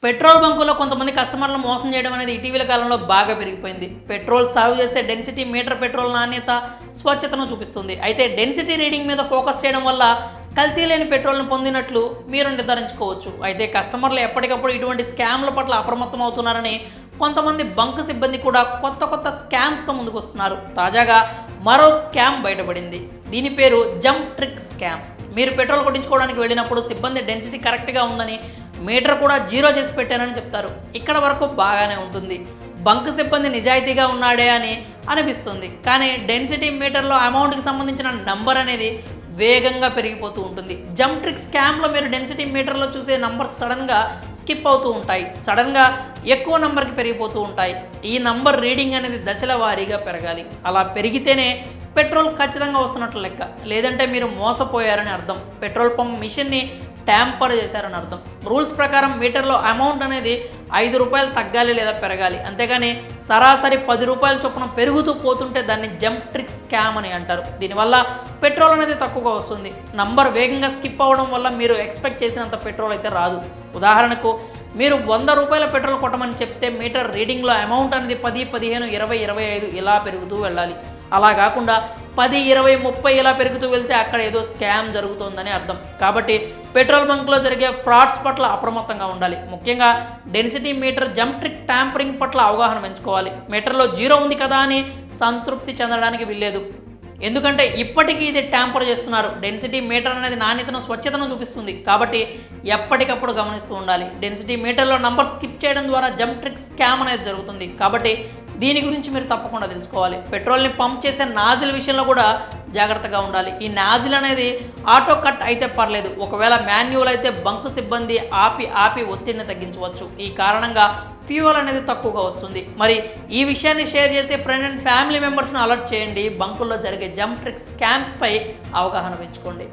Petrol బంకుల్లో కొంతమంది కస్టమర్లను మోసం చేయడం అనేది ఇటీవల కాలంలో బాగా పెరిగిపోయింది. పెట్రోల్ సర్వ్ చేసే డెన్సిటీ మీటర్ పెట్రోల్ నాణ్యత, స్వచ్ఛతను చూపిస్తుంది. అయితే డెన్సిటీ రీడింగ్ మీద ఫోకస్ చేయడం వల్ల కల్తీ లేని పెట్రోల్ను పొందినట్లు మీరు నిర్ధారించుకోవచ్చు. అయితే కస్టమర్లు ఎప్పటికప్పుడు ఇటువంటి స్కామ్ల పట్ల అప్రమత్తం అవుతున్నారని కొంతమంది బంక్ సిబ్బంది కూడా కొత్త స్కామ్స్తో ముందుకొస్తున్నారు. తాజాగా మరో స్కామ్ బయటపడింది. దీని పేరు జంప్ ట్రిక్ స్కామ్. మీరు పెట్రోల్ కొట్టించుకోవడానికి వెళ్ళినప్పుడు సిబ్బంది డెన్సిటీ కరెక్ట్గా ఉందని, మీటర్ కూడా జీరో చేసి పెట్టానని చెప్తారు. ఇక్కడ వరకు బాగానే ఉంటుంది, బంక్ సిబ్బంది నిజాయితీగా ఉన్నాడే అని అనిపిస్తుంది. కానీ డెన్సిటీ మీటర్లో అమౌంట్కి సంబంధించిన నంబర్ అనేది వేగంగా పెరిగిపోతూ ఉంటుంది. జంప్ ట్రిక్ స్కామ్లో మీరు డెన్సిటీ మీటర్లో చూసే నంబర్ సడన్గా స్కిప్ అవుతూ ఉంటాయి, సడన్గా ఎక్కువ నంబర్కి పెరిగిపోతూ ఉంటాయి. ఈ నంబర్ రీడింగ్ అనేది దశల వారీగా పెరగాలి. అలా పెరిగితేనే పెట్రోల్ ఖచ్చితంగా వస్తున్నట్లు లెక్క, లేదంటే మీరు మోసపోయారని అర్థం. పెట్రోల్ పంప్ మిషన్ని ట్యాంపర్ చేశారని అర్థం. రూల్స్ ప్రకారం మీటర్లో అమౌంట్ అనేది 5 రూపాయలు తగ్గాలి లేదా పెరగాలి, అంతేగాని సరాసరి 10 రూపాయల చొప్పున పెరుగుతూ పోతుంటే దాన్ని జంప్ ట్రిక్ స్కామ్ అని అంటారు. దీనివల్ల పెట్రోల్ అనేది తక్కువగా వస్తుంది. నంబర్ వేగంగా స్కిప్ అవ్వడం వల్ల మీరు ఎక్స్పెక్ట్ చేసినంత పెట్రోల్ అయితే రాదు. ఉదాహరణకు మీరు 100 రూపాయల పెట్రోల్ కొట్టమని చెప్తే మీటర్ రీడింగ్లో అమౌంట్ అనేది 10, 15, 20, 25 ఇలా పెరుగుతూ వెళ్ళాలి. అలా కాకుండా 10, 20, 30 ఇలా పెరుగుతూ వెళ్తే అక్కడ ఏదో స్కామ్ జరుగుతోందని అర్థం. కాబట్టి పెట్రోల్ బంక్లో జరిగే ఫ్రాడ్స్ పట్ల అప్రమత్తంగా ఉండాలి. ముఖ్యంగా density meter jump trick tampering పట్ల అవగాహన పెంచుకోవాలి. మీటర్లో జీరో ఉంది కదా అని సంతృప్తి చెందడానికి వీల్లేదు, ఎందుకంటే ఇప్పటికీ ఇది ట్యాంపర్ చేస్తున్నారు. డెన్సిటీ మీటర్ అనేది నాణ్యతను, స్వచ్ఛతను చూపిస్తుంది. కాబట్టి ఎప్పటికప్పుడు గమనిస్తూ ఉండాలి. డెన్సిటీ మీటర్లో నంబర్ స్కిప్ చేయడం ద్వారా జంప్ ట్రిక్ స్కామ్ అనేది జరుగుతుంది. కాబట్టి దీని గురించి మీరు తప్పకుండా తెలుసుకోవాలి. పెట్రోల్ని పంప్ చేసే నాజిల్ విషయంలో కూడా జాగ్రత్తగా ఉండాలి. ఈ నాజిల్ అనేది ఆటో కట్ అయితే పర్లేదు, ఒకవేళ మాన్యువల్ అయితే బంకు సిబ్బంది ఆపి ఒత్తిడిని తగ్గించవచ్చు. ఈ కారణంగా ఫ్యూయల్ అనేది తక్కువగా వస్తుంది. మరి ఈ విషయాన్ని షేర్ చేసే ఫ్రెండ్ అండ్ ఫ్యామిలీ మెంబర్స్ని అలర్ట్ చేయండి. బంకుల్లో జరిగే జంప్ ట్రిక్ స్కామ్స్పై అవగాహన పెంచుకోండి.